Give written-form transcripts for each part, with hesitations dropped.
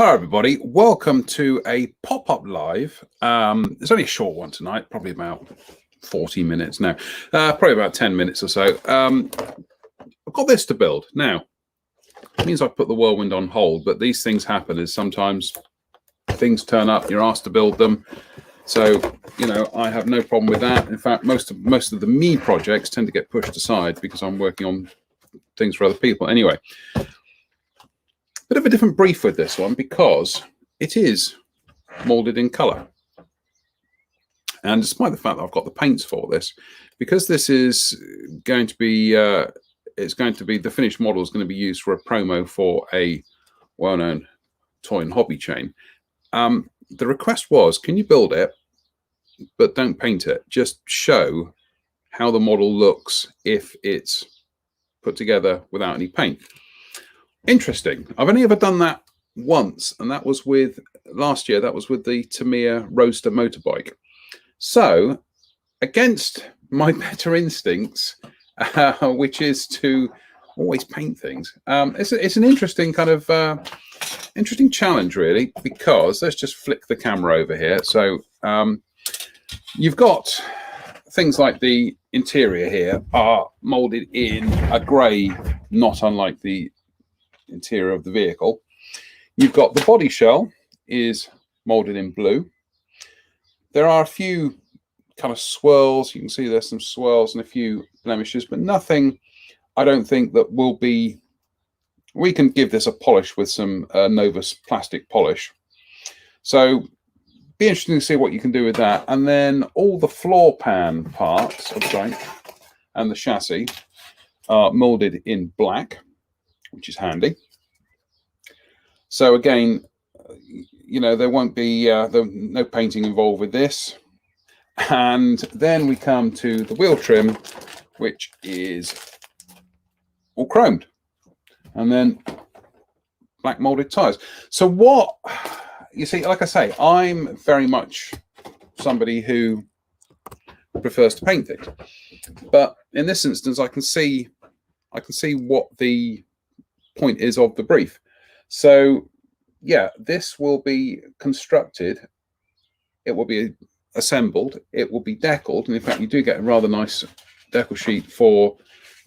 Hi everybody, welcome to a pop-up live. It's only a short one tonight, probably about 40 minutes now, probably about 10 minutes or so. I've got this to build. Now, it means I've put the whirlwind on hold, but these things happen as sometimes things turn up, you're asked to build them. So, you know, I have no problem with that. In fact, most of the me projects tend to get pushed aside because I'm working on things for other people. Anyway, bit of a different brief with this one because it is molded in color. And despite the fact that I've got the paints for this, because this is going to be, the finished model is going to be used for a promo for a well-known toy and hobby chain. The request was, can you build it, but don't paint it? Just show how the model looks if it's put together without any paint. Interesting. I've only ever done that once, and that was with last year. That was with the Tamiya Roadster motorbike. So, against my better instincts, which is to always paint things, it's an interesting kind of interesting challenge, really. Because let's just flick the camera over here. So, you've got things like the interior here are molded in a grey, not unlike the interior of the vehicle. You've got the body shell is molded in blue. There are a few kind of swirls. You can see there's some swirls and a few blemishes, but nothing, I don't think, that will be, we can give this a polish with some Novus plastic polish. So be interesting to see what you can do with that. And then all the floor pan parts of the bike and the chassis are molded in black, which is handy. So again, you know, there won't be no painting involved with this. And then we come to the wheel trim, which is all chromed, and then black molded tires. So what you see, like I say, I'm very much somebody who prefers to paint things, but in this instance, I can see what the point is of the brief. So yeah, this will be constructed, it will be assembled, it will be deckled, and in fact you do get a rather nice decal sheet for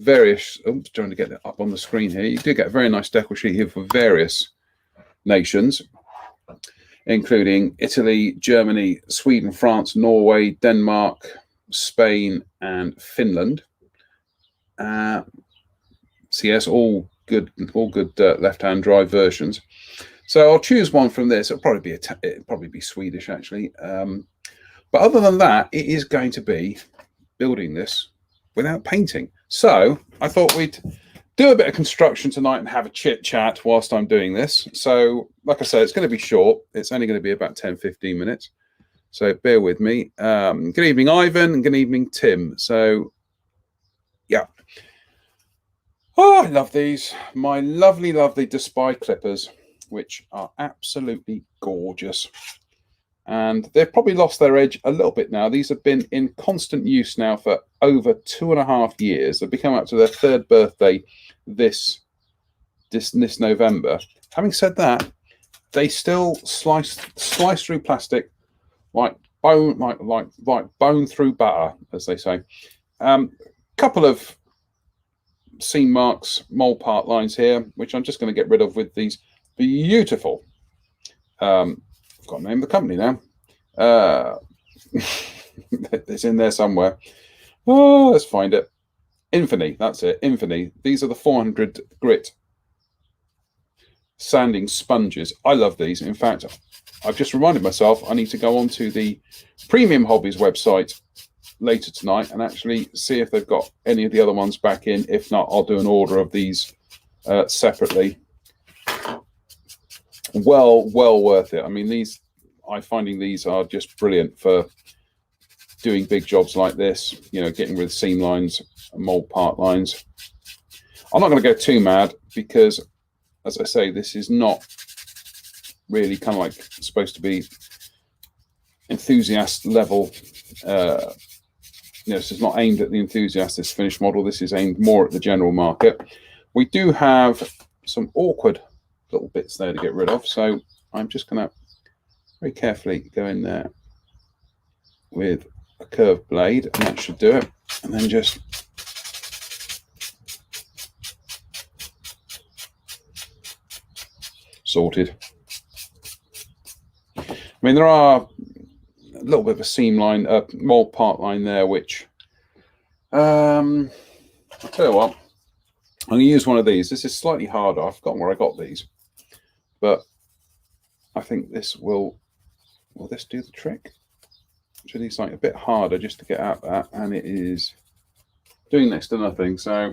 various, oops, trying to get it up on the screen here, you do get a very nice decal sheet here for various nations, including Italy, Germany, Sweden, France, Norway, Denmark, Spain, and Finland. So yes, all good left-hand drive versions. So I'll choose one from this. It'll probably be Swedish, actually. But other than that, it is going to be building this without painting. So I thought we'd do a bit of construction tonight and have a chit chat whilst I'm doing this. So like I said, it's going to be short. It's only going to be about 10-15 minutes. So bear with me. Good evening, Ivan, and good evening, Tim. So yeah. Oh, I love these. My lovely, lovely Despy clippers, which are absolutely gorgeous. And they've probably lost their edge a little bit now. These have been in constant use now for over 2.5 years. They've become up to their 3rd birthday this November. Having said that, they still slice through plastic like bone, like bone through butter, as they say. Couple of seam marks, mold part lines here, which I'm just going to get rid of with these beautiful. I've got to name the company now. It's in there somewhere. Oh, let's find it. Infiny, that's it. Infiny. These are the 400 grit sanding sponges. I love these. In fact, I've just reminded myself I need to go onto the Premium Hobbies website later tonight and actually see if they've got any of the other ones back in. If not, I'll do an order of these separately. Well worth it. I mean, I'm finding these are just brilliant for doing big jobs like this, you know, getting rid of seam lines and mold part lines. I'm not going to go too mad because, as I say, this is not really kind of like supposed to be enthusiast level. You know, this is not aimed at the enthusiast, this finished model. This is aimed more at the general market. We do have some awkward little bits there to get rid of. So I'm just going to very carefully go in there with a curved blade, and that should do it. And then just sorted. I mean, there are a little bit of a seam line, a mold part line there, which I'll tell you what, I'm going to use one of these. This is slightly harder. I've forgotten where I got these, but I think this will this do the trick? Actually, it's like a bit harder just to get out that, and it is doing next to nothing. So,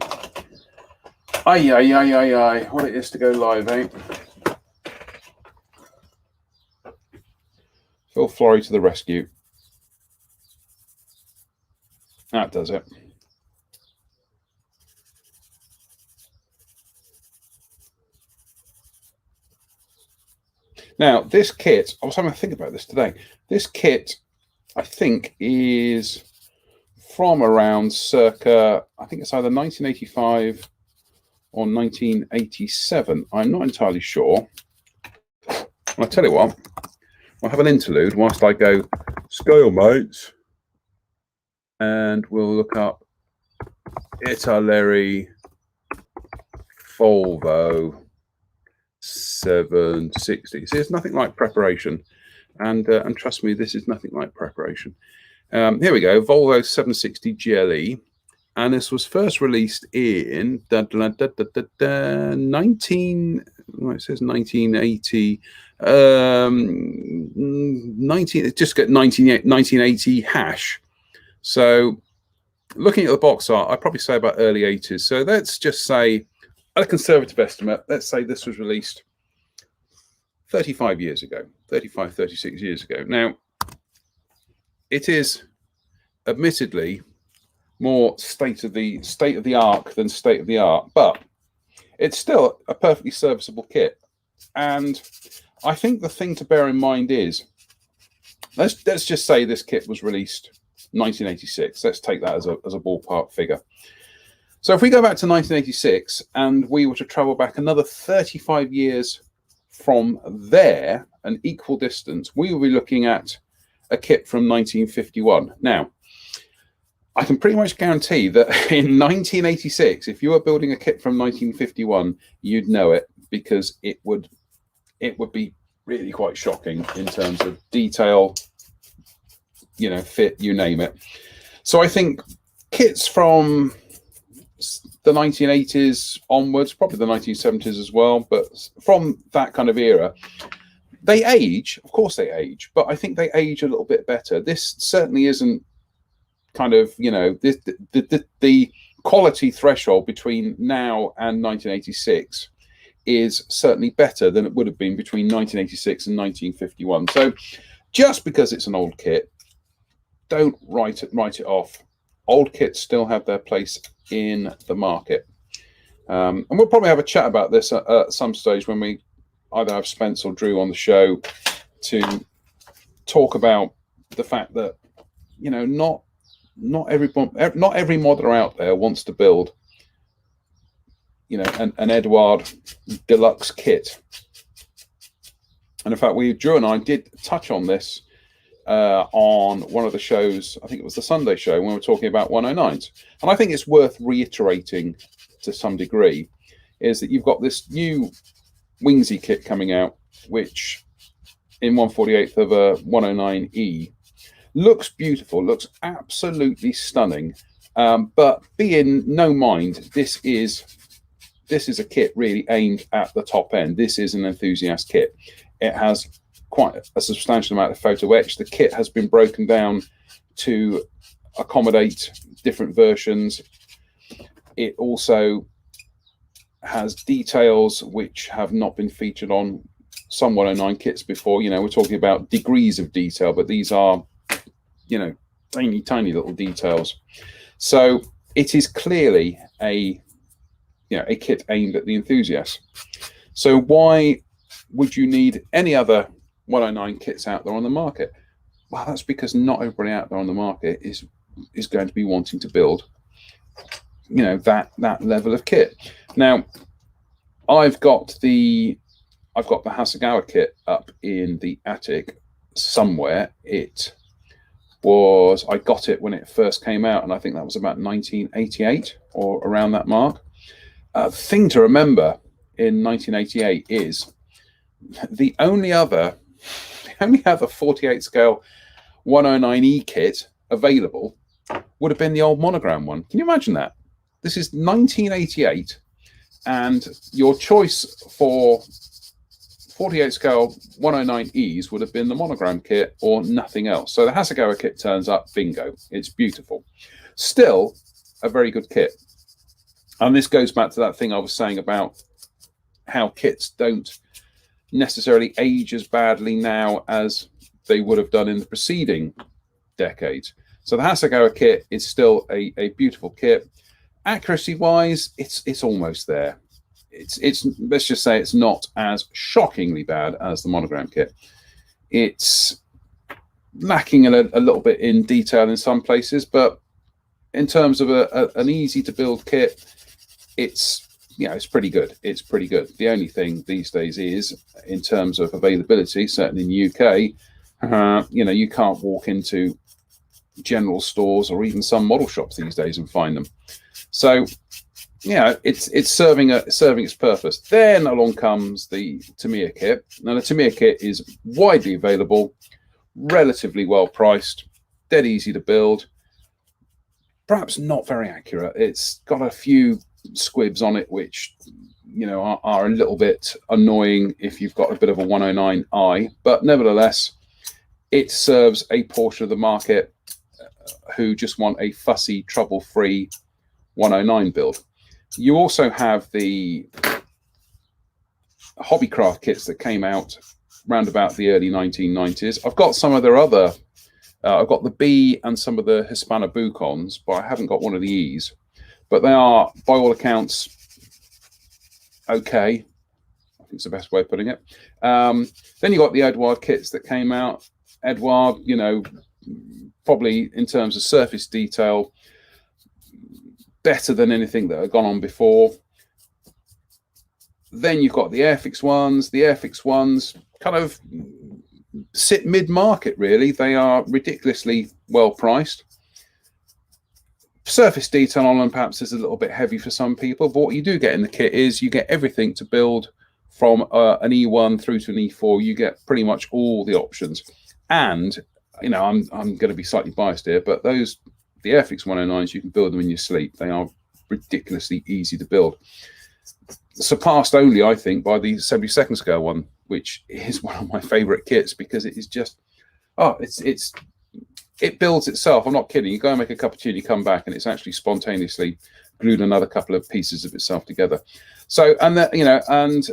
what it is to go live, eh? Phil Flory to the rescue. That does it. Now, this kit, I was having to think about this today. This kit, I think, is from around circa, I think it's either 1985 or 1987. I'm not entirely sure. I'll tell you what, I'll have an interlude whilst I go scale mates, and we'll look up Italeri Volvo 760. See, it's nothing like preparation, and trust me, this is nothing like preparation. Here we go, Volvo 760 GLE, and this was first released in 19. Well, it says 1980. 19. Just got 1980 hash. So, looking at the box art, I'd probably say about early 80s. So let's just say, at a conservative estimate, let's say this was released 35 years ago, 35, 36 years ago. Now, it is admittedly more state of the art than state of the art, but it's still a perfectly serviceable kit. And I think the thing to bear in mind is, let's just say this kit was released 1986. Let's take that as a ballpark figure. So if we go back to 1986 and we were to travel back another 35 years from there, an equal distance, we will be looking at a kit from 1951. Now, I can pretty much guarantee that in 1986, if you were building a kit from 1951, you'd know it, because it would be really quite shocking in terms of detail, you know, fit, you name it. So I think kits from the 1980s onwards, probably the 1970s as well, but from that kind of era, they age. Of course they age, but I think they age a little bit better. This certainly isn't kind of, you know, the quality threshold between now and 1986 is certainly better than it would have been between 1986 and 1951. So just because it's an old kit, don't write it off. Old kits still have their place in the market. And we'll probably have a chat about this at some stage when we either have Spence or Drew on the show to talk about the fact that, you know, not every modeler out there wants to build, you know, an Eduard deluxe kit. And in fact, Drew and I did touch on this on one of the shows. I think it was the Sunday show when we were talking about 109s. And I think it's worth reiterating to some degree is that you've got this new Wingsy kit coming out, which in 1/48 of a 109E looks beautiful, looks absolutely stunning. But be in no mind, this is a kit really aimed at the top end. This is an enthusiast kit. It has quite a substantial amount of photo etch. The kit has been broken down to accommodate different versions. It also has details which have not been featured on some 109 kits before. You know, we're talking about degrees of detail, but these are, you know, tiny little details. So it is clearly a kit aimed at the enthusiast. So why would you need any other 109 kits out there on the market? Well, that's because not everybody out there on the market is going to be wanting to build, you know, that level of kit. Now, I've got the I've got the Hasegawa kit up in the attic somewhere. I got it when it first came out, and I think that was about 1988 or around that mark. Thing to remember in 1988 is the only other 48 scale 109E kit available would have been the old Monogram one. Can you imagine that? This is 1988, and your choice for 48 scale 109Es would have been the Monogram kit or nothing else. So the Hasegawa kit turns up, bingo. It's beautiful. Still a very good kit. And this goes back to that thing I was saying about how kits don't necessarily age as badly now as they would have done in the preceding decades. So the Hasegawa kit is still a beautiful kit. Accuracy wise, it's almost there. It's let's just say it's not as shockingly bad as the Monogram kit. It's lacking a little bit in detail in some places, but in terms of an easy to build kit, it's pretty good. It's pretty good. The only thing these days is, in terms of availability, certainly in the UK, you can't walk into general stores or even some model shops these days and find them. So it's serving its purpose. Then along comes the Tamiya kit. Now the Tamiya kit is widely available, relatively well priced, dead easy to build, perhaps not very accurate. It's got a few squibs on it which are a little bit annoying if you've got a bit of a 109i, but nevertheless it serves a portion of the market who just want a fussy, trouble-free 109 build. You also have the Hobbycraft kits that came out round about the early 1990s. I've got some of their other, I've got the B and some of the Hispano Bucons, but I haven't got one of the E's. But they are, by all accounts, okay. I think it's the best way of putting it. Then you got the Eduard kits that came out. Eduard, probably in terms of surface detail, better than anything that had gone on before. Then you've got the Airfix ones. The Airfix ones kind of sit mid-market, really. They are ridiculously well priced. Surface detail on them perhaps is a little bit heavy for some people, but what you do get in the kit is you get everything to build from an E1 through to an E4. You get pretty much all the options. And I'm going to be slightly biased here, but the Airfix 109s, you can build them in your sleep. They are ridiculously easy to build. Surpassed only, I think, by the 72nd scale one, which is one of my favorite kits because it is just, it builds itself. I'm not kidding. You go and make a cup of tea and you come back and it's actually spontaneously glued another couple of pieces of itself together. So, and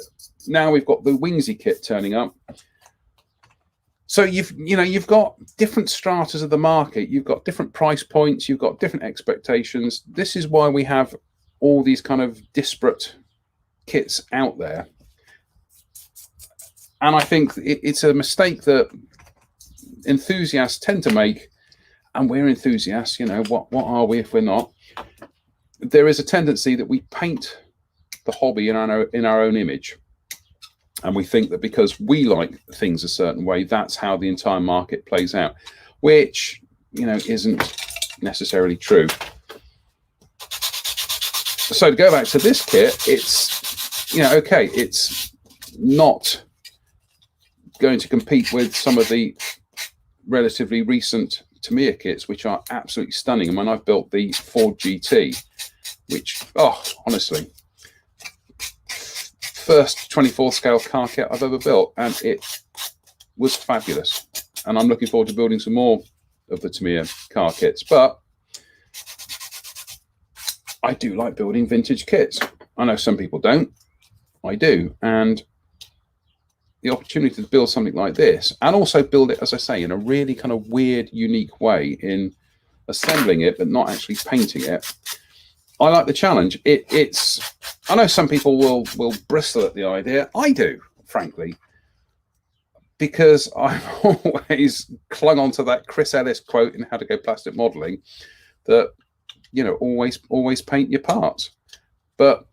now we've got the Wingsy kit turning up. So you've got different stratas of the market. You've got different price points. You've got different expectations. This is why we have all these kind of disparate kits out there. And I think it's a mistake that enthusiasts tend to make. And we're enthusiasts. What are we if we're not? There is a tendency that we paint the hobby in our own image. And we think that because we like things a certain way, that's how the entire market plays out, which, isn't necessarily true. So to go back to this kit, it's, okay, it's not going to compete with some of the relatively recent Tamiya kits, which are absolutely stunning. I mean, I've built the Ford GT, which, honestly, first 24 scale car kit I've ever built, and it was fabulous. And I'm looking forward to building some more of the Tamiya car kits. But I do like building vintage kits. I know some people don't. I do. And the opportunity to build something like this, and also build it, as I say, in a really kind of weird, unique way in assembling it, but not actually painting it. I like the challenge. I know some people will bristle at the idea. I do, frankly, because I've always clung on to that Chris Ellis quote in How to Go Plastic Modeling, that always paint your parts. But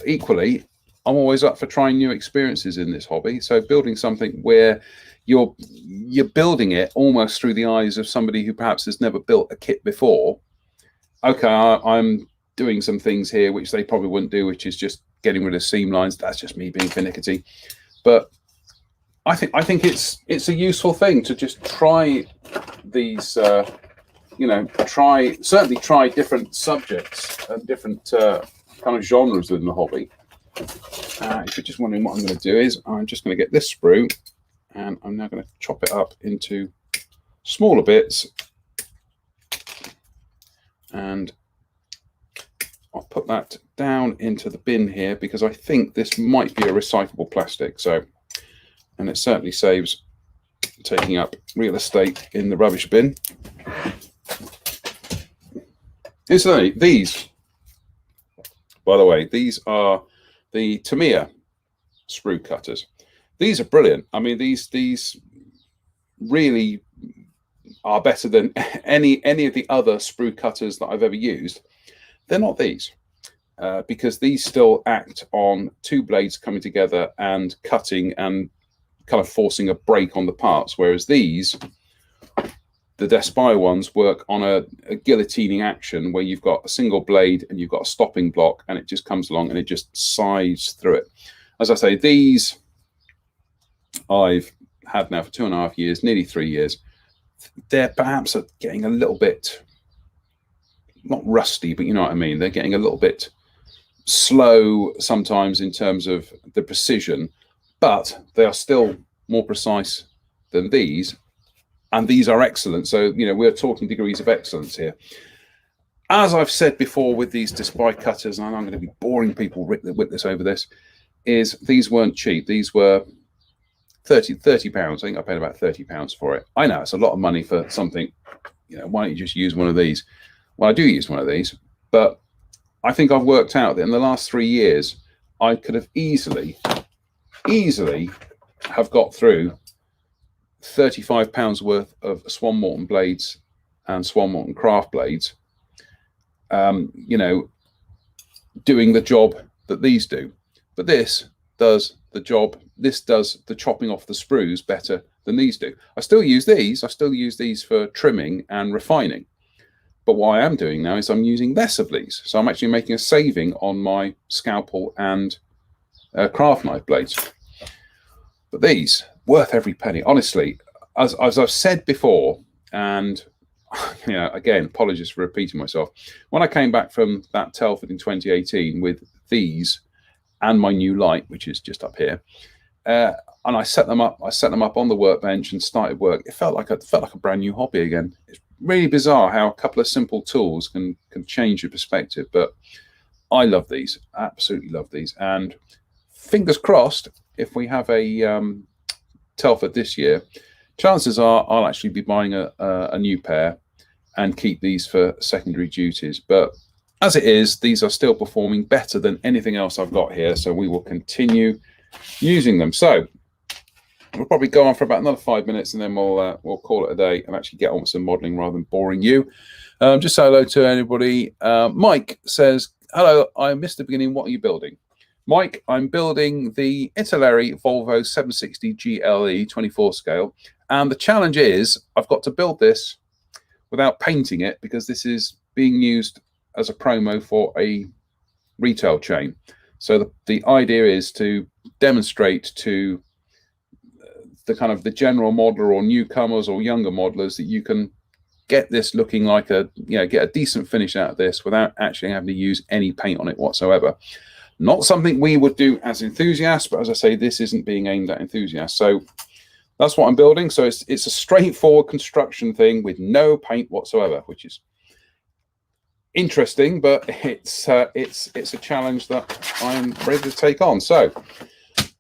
equally, I'm always up for trying new experiences in this hobby. So building something where you're building it almost through the eyes of somebody who perhaps has never built a kit before. Okay, I'm doing some things here which they probably wouldn't do, which is just getting rid of seam lines. That's just me being finicky. But I think it's a useful thing to just try these, certainly try different subjects and different kind of genres within the hobby. If you're just wondering what I'm going to do is I'm just going to get this sprue and I'm now going to chop it up into smaller bits, and I'll put that down into the bin here because I think this might be a recyclable plastic. So, and it certainly saves taking up real estate in the rubbish bin. Incidentally, these, by the way, these are the Tamiya sprue cutters. These are brilliant. I mean, these really are better than any of the other sprue cutters that I've ever used. They're not these, because these still act on two blades coming together and cutting and kind of forcing a break on the parts, whereas these, the Despire ones, work on a guillotining action where you've got a single blade and you've got a stopping block, and it just comes along and it just sides through it. As I say, these I've had now for 2.5 years, nearly 3 years. They're perhaps getting a little bit, not rusty, but you know what I mean. They're getting a little bit slow sometimes in terms of the precision, but they are still more precise than these. And these are excellent. So, you know, we're talking degrees of excellence here. As I've said before with these Despire cutters, and I'm going to be boring people with this over this, is these weren't cheap. These were 30 pounds. I think I paid about 30 pounds for it. I know it's a lot of money for something, you know, why don't you just use one of these? Well, I do use one of these, but I think I've worked out that in the last 3 years, I could have easily have got through 35 pounds worth of Swan Morton blades and Swan Morton craft blades, you know, doing the job that these do. But this does the job. This does the chopping off the sprues better than these do. I still use these. I still use these for trimming and refining. But what I am doing now is I'm using less of these. So I'm actually making a saving on my scalpel and craft knife blades. But these, worth every penny. Honestly, as I've said before, and you know, again, apologies for repeating myself. When I came back from that Telford in 2018 with these and my new light, which is just up here, and I set them up. I set them up on the workbench and started work. It felt like a brand new hobby again. It's really bizarre how a couple of simple tools can change your perspective. But I love these, absolutely love these, and fingers crossed, if we have a Telford this year, chances are I'll actually be buying a new pair and keep these for secondary duties. But as it is, these are still performing better than anything else I've got here, so we will continue using them. So we'll probably go on for about another 5 minutes, and then we'll call it a day and actually get on with some modelling rather than boring you. Just say hello to anybody. Mike says, hello, I missed the beginning. What are you building? Mike, I'm building the Italeri Volvo 760 GLE 24 scale. And the challenge is I've got to build this without painting it, because this is being used as a promo for a retail chain. So the idea is to demonstrate to the kind of the general modeler or newcomers or younger modelers that you can get this looking like a, you know, get a decent finish out of this without actually having to use any paint on it whatsoever. Not something we would do as enthusiasts, but as I say, this isn't being aimed at enthusiasts. So that's what I'm building. So it's a straightforward construction thing with no paint whatsoever, which is interesting, but it's a challenge that I'm ready to take on. So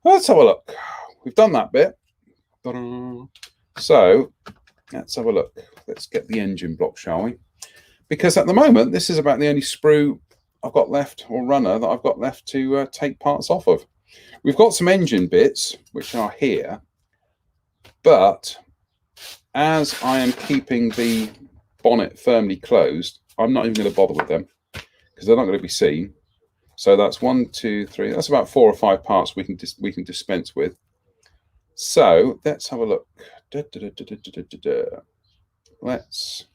let's have a look. We've done that bit. So let's have a look. Let's get the engine block, shall we? Because at the moment, this is about the only sprue I've got left, or runner that I've got left to take parts off of. We've got some engine bits which are here, but as I am keeping the bonnet firmly closed, I'm not even going to bother with them because they're not going to be seen. So that's 1, 2, 3. That's about 4 or 5 parts we can dispense with. So let's have a look. Let's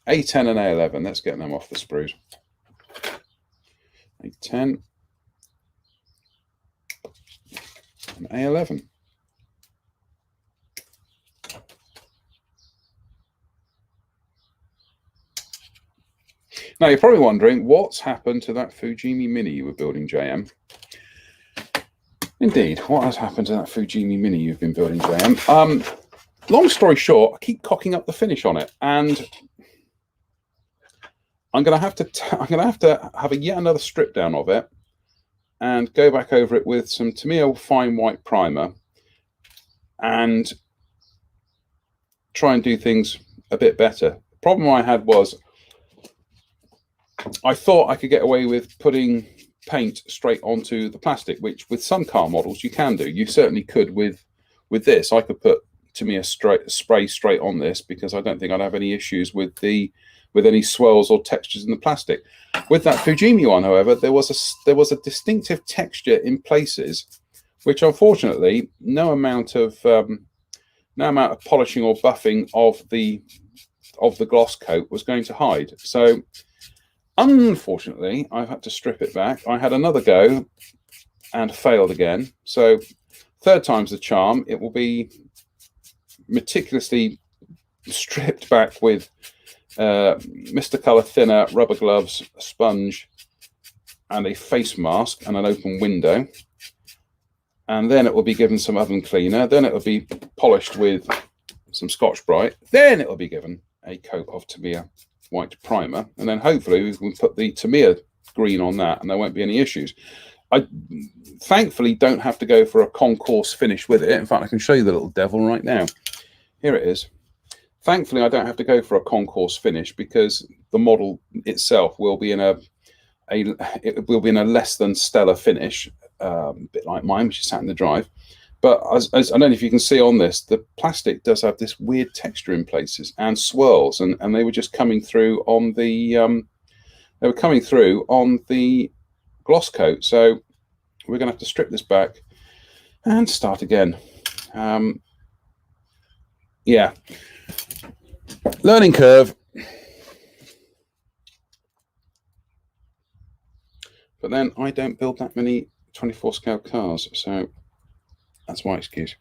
A10 and A11. Let's get them off the sprues. A10 and A11. Now you're probably wondering what's happened to that Fujimi Mini you were building, JM. Indeed, what has happened to that Fujimi Mini you've been building, JM? Long story short, I keep cocking up the finish on it, and I'm going to have to have yet another strip down of it, and go back over it with some Tamiya fine white primer, and try and do things a bit better. The problem I had was I thought I could get away with putting paint straight onto the plastic, which with some car models you can do. You certainly could with this. I could put Tamiya spray straight on this because I don't think I'd have any issues with any swirls or textures in the plastic. With that Fujimi one, however, there was a distinctive texture in places which unfortunately no amount of polishing or buffing of the gloss coat was going to hide. So unfortunately, I've had to strip it back. I had another go and failed again. So third time's the charm. It will be meticulously stripped back with Mr. Colour thinner, rubber gloves, a sponge, and a face mask and an open window. And then it will be given some oven cleaner. Then it will be polished with some Scotch-Brite. Then it will be given a coat of Tamiya white primer, and then hopefully we can put the Tamiya green on that and there won't be any issues. I thankfully don't have to go for a concourse finish with it. In fact, I can show you the little devil right now. Here it is. Thankfully, I don't have to go for a concourse finish because the model itself will be in a less than stellar finish, a bit like mine, which is sat in the drive. But as I don't know if you can see on this, the plastic does have this weird texture in places and swirls, and they were just coming through on the gloss coat. So we're going to have to strip this back and start again. Yeah, learning curve. But then I don't build that many 24 scale cars, so that's my excuse.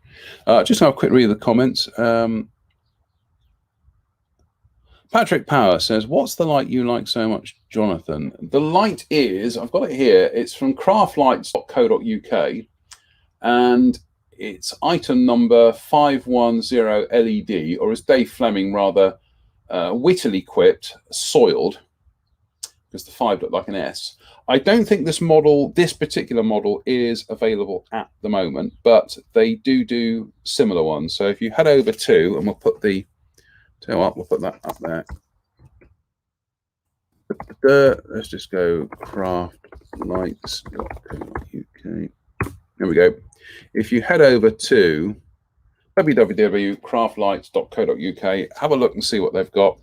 Just have a quick read of the comments. Patrick Power says, what's the light you like so much, Jonathan? The light is, I've got it here, it's from craftlights.co.uk, and it's item number 510 LED, or as Dave Fleming rather wittily quipped, soiled, because the 5 looked like an S. I don't think this particular model is available at the moment, but they do similar ones. So if you head over to, and we'll put that up there. Let's just go craftlights.co.uk. There we go. If you head over to www.craftlights.co.uk, have a look and see what they've got.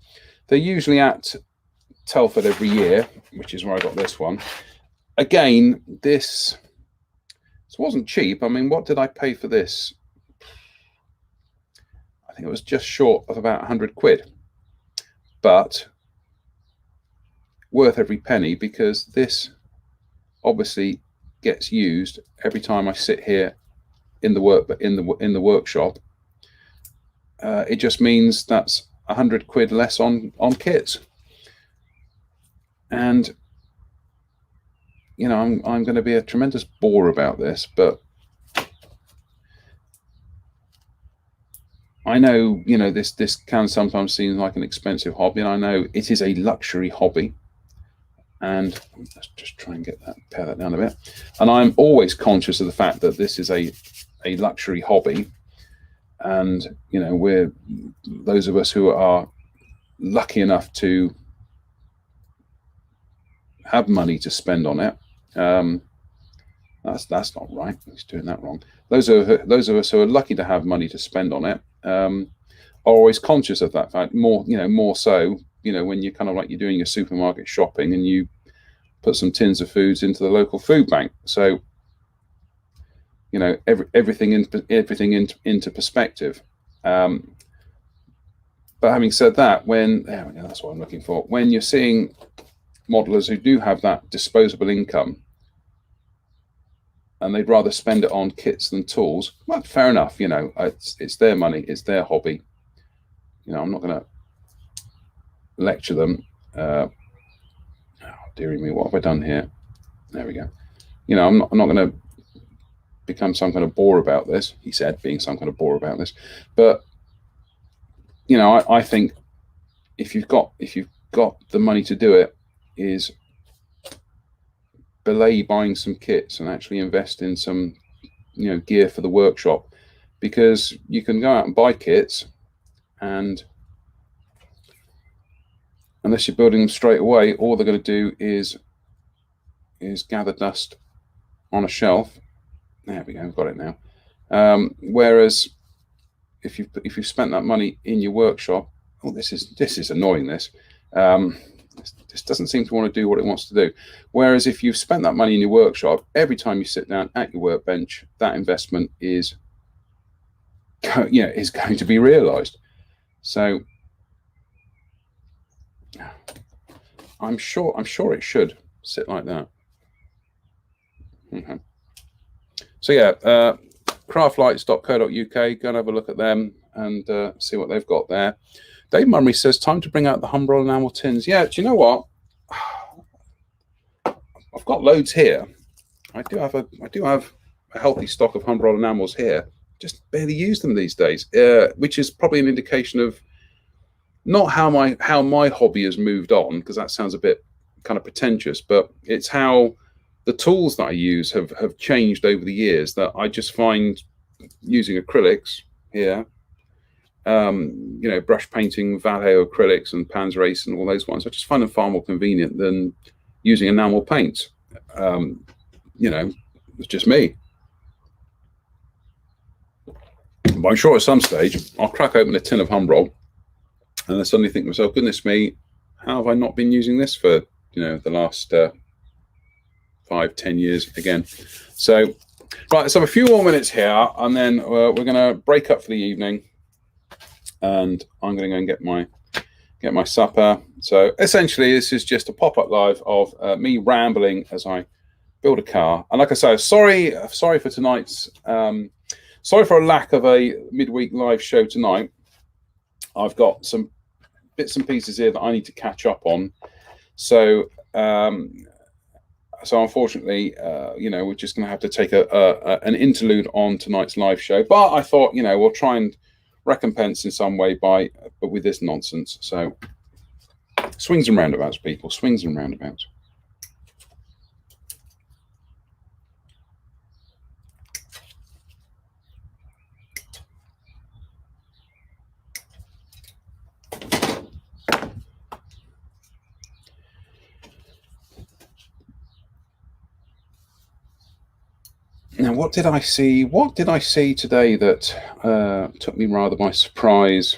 They're usually at Telford every year, which is where I got this one. Again, this wasn't cheap. I mean, what did I pay for this? I think it was just short of about 100 quid, but worth every penny because this obviously gets used every time I sit here in the workshop. It just means that's 100 quid less on kits. And you know, I'm going to be a tremendous bore about this, but I know, you know, this can sometimes seem like an expensive hobby, and I know it is a luxury hobby. And let's just try and pare that down a bit. And I'm always conscious of the fact that this is a luxury hobby, and you know, we're those of us who are lucky enough to have money to spend on it. That's not right. He's doing that wrong. Those of us who are lucky to have money to spend on it are always conscious of that fact. More so, you know, when you're kind of like you're doing your supermarket shopping and you put some tins of foods into the local food bank. So, you know, everything into perspective. But having said that, that's what I'm looking for. When you're seeing modelers who do have that disposable income, and they'd rather spend it on kits than tools, well, fair enough. You know, it's their money, it's their hobby. You know, I'm not going to lecture them. Oh, dearie me, what have I done here? There we go. You know, I'm not going to become some kind of bore about this. He said, being some kind of bore about this. But you know, I think if you've got the money to do it, is belay buying some kits and actually invest in some, you know, gear for the workshop, because you can go out and buy kits, and unless you're building them straight away, all they're going to do is gather dust on a shelf. There we go, I've got it now. Whereas if you've spent that money in your workshop, oh, this is annoying. This doesn't seem to want to do what it wants to do. Whereas if you've spent that money in your workshop, every time you sit down at your workbench, that investment is going to be realized. So I'm sure it should sit like that. Okay. So yeah, craftlights.co.uk, go and have a look at them and see what they've got there. Dave Mummery says, time to bring out the Humbrol enamel tins. Yeah, do you know what? I've got loads here. I do have a healthy stock of Humbrol enamels here. Just barely use them these days, which is probably an indication of not how my hobby has moved on, because that sounds a bit kind of pretentious, but it's how the tools that I use have changed over the years, that I just find using acrylics here, you know, brush painting, Vallejo acrylics and Panzer Ace and all those ones, I just find them far more convenient than using enamel paints. You know, it's just me. But I'm sure at some stage I'll crack open a tin of Humbrol and I suddenly think to myself, goodness me, how have I not been using this for, you know, the last 5-10 years again? So right, let's have a few more minutes here, and then we're going to break up for the evening, and I'm going to go and get my supper. So essentially, this is just a pop-up live of me rambling as I build a car. And like I say, sorry for tonight's, sorry for a lack of a midweek live show tonight. I've got some bits and pieces here that I need to catch up on. So unfortunately, you know, we're just going to have to take an interlude on tonight's live show. But I thought, you know, we'll try and recompense in some way but with this nonsense. So swings and roundabouts, people, swings and roundabouts. Now, what did I see? What did I see today that took me rather by surprise?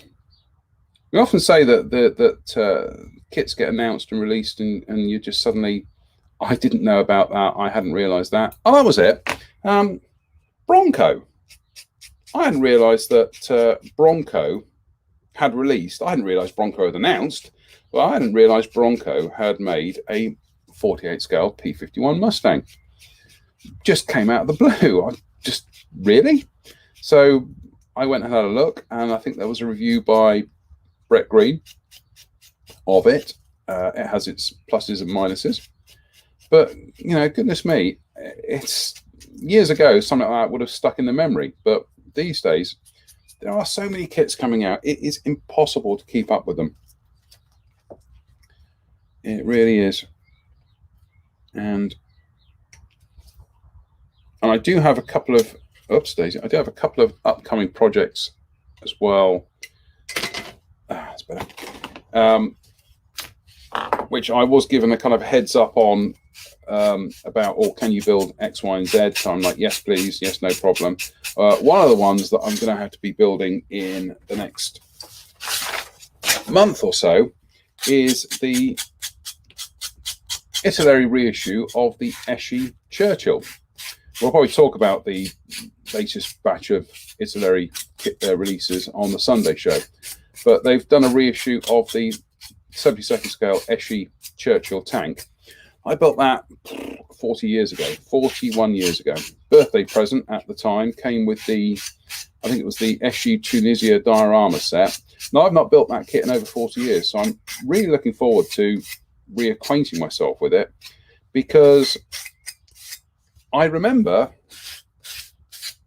We often say that kits get announced and released, and you just suddenly, I didn't know about that. I hadn't realised that. Oh, that was it. Bronco. I hadn't realised that Bronco had released. I hadn't realised Bronco had announced, but I hadn't realised Bronco had made a 48 scale P51 Mustang. Just came out of the blue. I just, really? So I went and had a look, and I think there was a review by Brett Green of it. It has its pluses and minuses, but you know, goodness me, it's years ago something like that would have stuck in the memory. But these days, there are so many kits coming out, it is impossible to keep up with them. It really is. And I do have a couple of, oops, Daisy, I do have a couple of upcoming projects as well. That's better. Which I was given a kind of heads up on about, or can you build X, Y, and Z? So I'm like, yes, please, yes, no problem. One of the ones that I'm going to have to be building in the next month or so is the Italeri reissue of the Eschi Churchill. We'll probably talk about the latest batch of Italeri releases on the Sunday show, but they've done a reissue of the 72nd scale Eschi Churchill tank. I built that 40 years ago, 41 years ago. Birthday present at the time came with the, I think it was the Eschi Tunisia diorama set. Now, I've not built that kit in over 40 years, so I'm really looking forward to reacquainting myself with it, because I remember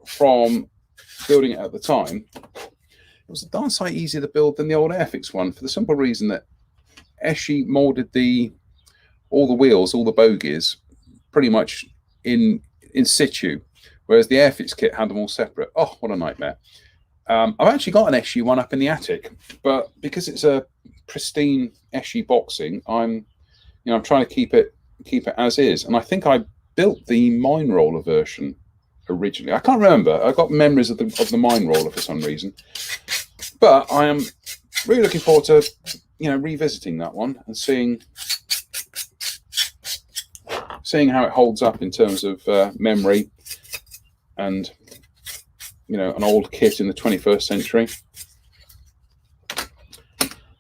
from building it at the time, it was a darn sight easier to build than the old Airfix one, for the simple reason that Eschi molded all the wheels, all the bogies, pretty much in situ, whereas the Airfix kit had them all separate. Oh, what a nightmare. I've actually got an Eschi one up in the attic, but because it's a pristine Eschi boxing, I'm trying to keep it as is. And I think I built the Mine Roller version originally. I can't remember. I got memories of the Mine Roller for some reason, but I am really looking forward to revisiting that one and seeing how it holds up in terms of memory and an old kit in the 21st century.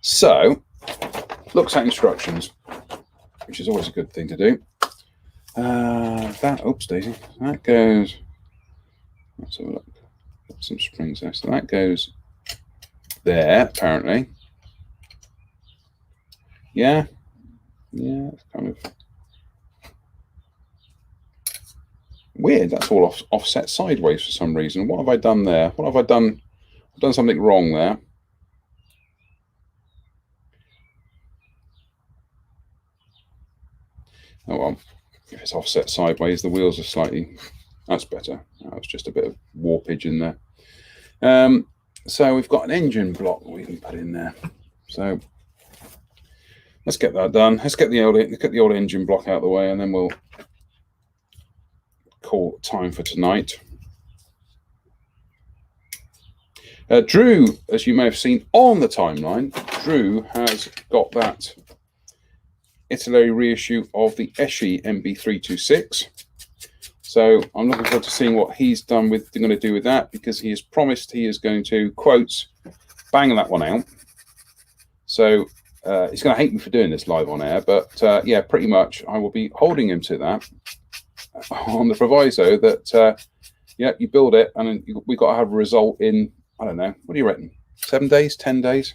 So, looks at instructions, which is always a good thing to do. Oops, Daisy. That goes. Let's have a look. Got some springs there. So that goes there, apparently. Yeah. It's kind of weird. That's all offset sideways for some reason. What have I done there? What have I done? I've done something wrong there. Oh well, if it's offset sideways, the wheels are slightly, that's better. That was just a bit of warpage in there. So we've got an engine block we can put in there. So let's get that done. Let's get the old engine block out of the way, and then we'll call it time for tonight. Drew, as you may have seen on the timeline, Drew has got that Italeri reissue of the Eschi MB326. So I'm looking forward to seeing what he's going to do with that, because he has promised he is going to, quotes, bang that one out. So he's going to hate me for doing this live on air, but yeah, pretty much I will be holding him to that on the proviso that yeah, you build it and we've got to have a result in, I don't know, what do you reckon? 7 days, 10 days?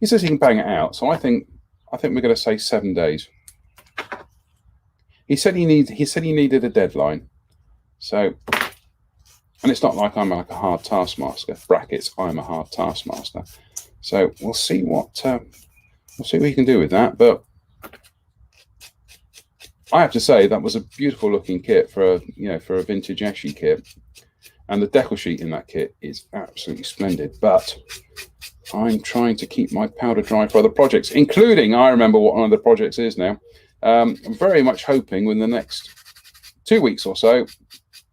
He says he can bang it out, so I think we're going to say 7 days. He said he needed a deadline. So, and it's not like I'm like a hard taskmaster. Brackets, I'm a hard taskmaster. So we'll see what we can do with that. But I have to say that was a beautiful looking kit for a vintage Eschi kit, and the decal sheet in that kit is absolutely splendid. But I'm trying to keep my powder dry for other projects, including, I remember what one of the projects is now. I'm very much hoping within the next 2 weeks or so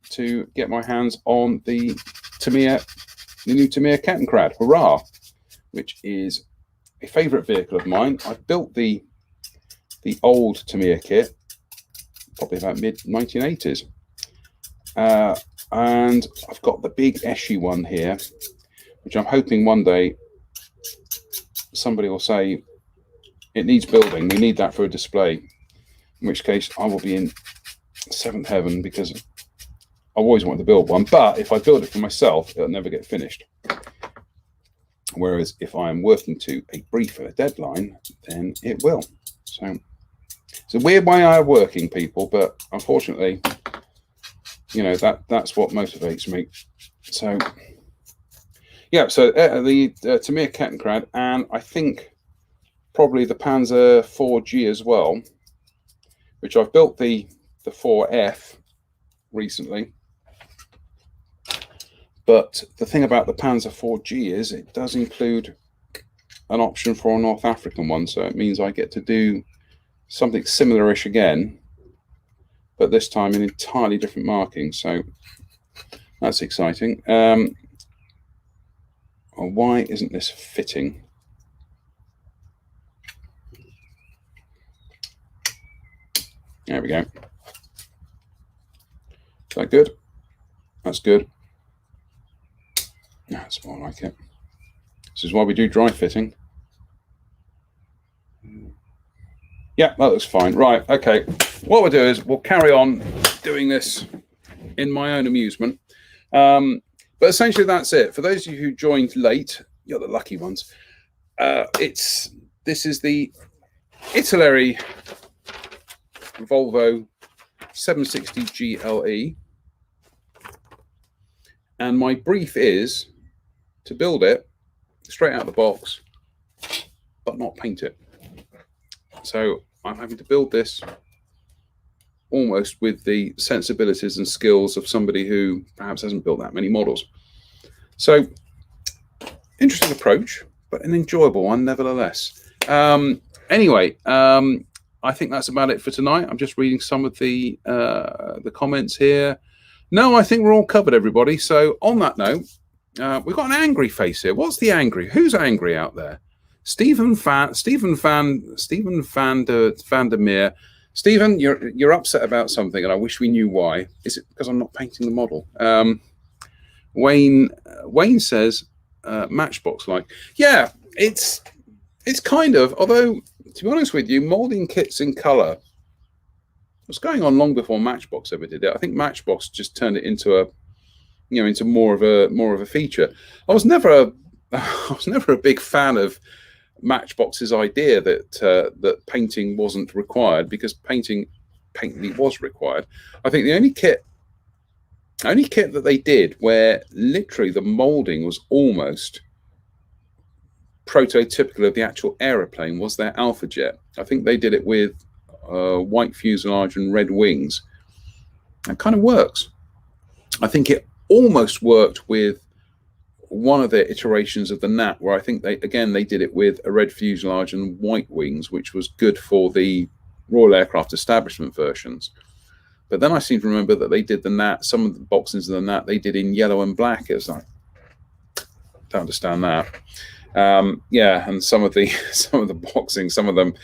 to get my hands on the new Tamiya Kettenkrad, hurrah, which is a favourite vehicle of mine. I built the old Tamiya kit, probably about mid-1980s. And I've got the big Eschi one here, which I'm hoping one day somebody will say, it needs building, we need that for a display. In which case I will be in seventh heaven, because I always wanted to build one. But if I build it for myself, it'll never get finished. Whereas if I am working to a brief or a deadline, then it will. So it's a weird way of working, people, but unfortunately, that's what motivates me. So yeah, so the Tamiya Kettenkrad, and I think probably the Panzer 4G as well, which I've built the 4F recently. But the thing about the Panzer 4G is it does include an option for a North African one, so it means I get to do something similar-ish again, but this time in entirely different markings. So that's exciting. Why isn't this fitting? There we go. Is that good? That's good. That's more like it. This is why we do dry fitting. Yeah, that looks fine. Right, okay. What we'll do is we'll carry on doing this in my own amusement. But essentially that's it. For those of you who joined late, you're the lucky ones. This is the Italeri Volvo 760 GLE. And my brief is to build it straight out of the box, but not paint it. So I'm having to build this almost with the sensibilities and skills of somebody who perhaps hasn't built that many models. So interesting approach, but an enjoyable one nevertheless. Anyway, I think that's about it for tonight. I'm just reading some of the comments here. No, I think we're all covered, everybody. So on that note, we've got an angry face here. What's the angry? Who's angry out there? Stephen van der Meer. Stephen, you're upset about something, and I wish we knew why. Is it because I'm not painting the model? Wayne says Matchbox like. Yeah, it's kind of, although to be honest with you, molding kits in color was going on long before Matchbox ever did it. I think Matchbox just turned it into into more of a feature. I was never a big fan of Matchbox's idea that painting wasn't required, because painting was required. I think the only kit that they did where literally the molding was almost prototypical of the actual aeroplane was their Alpha Jet. I think they did it with white fuselage and red wings. It kind of works. I think it almost worked with one of their iterations of the Gnat, where I think they did it with a red fuselage and white wings, which was good for the Royal Aircraft Establishment versions. But then I seem to remember that they did the Gnat, some of the boxings of the Gnat they did in yellow and black. It's like, don't understand that. Yeah, and some of the boxings, some of them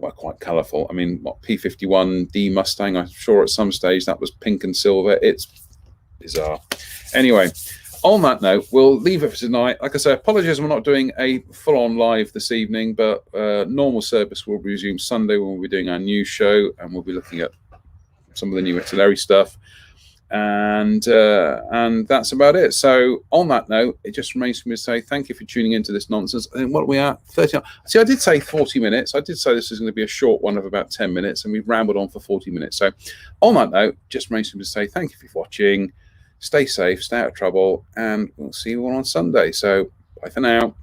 were quite colourful. I mean, what, P51D Mustang, I'm sure at some stage that was pink and silver. It's bizarre. Anyway, on that note, we'll leave it for tonight. Like I say, apologies we're not doing a full-on live this evening, but normal service will resume Sunday when we'll be doing our news show, and we'll be looking at some of the new Italeri stuff. And that's about it. So on that note, it just remains for me to say thank you for tuning into this nonsense. I think what are we at? 30. See, I did say 40 minutes. I did say this is going to be a short one of about 10 minutes, and we've rambled on for 40 minutes. So on that note, just remains for me to say thank you for watching. Stay safe, stay out of trouble, and we'll see you all on Sunday. So bye for now.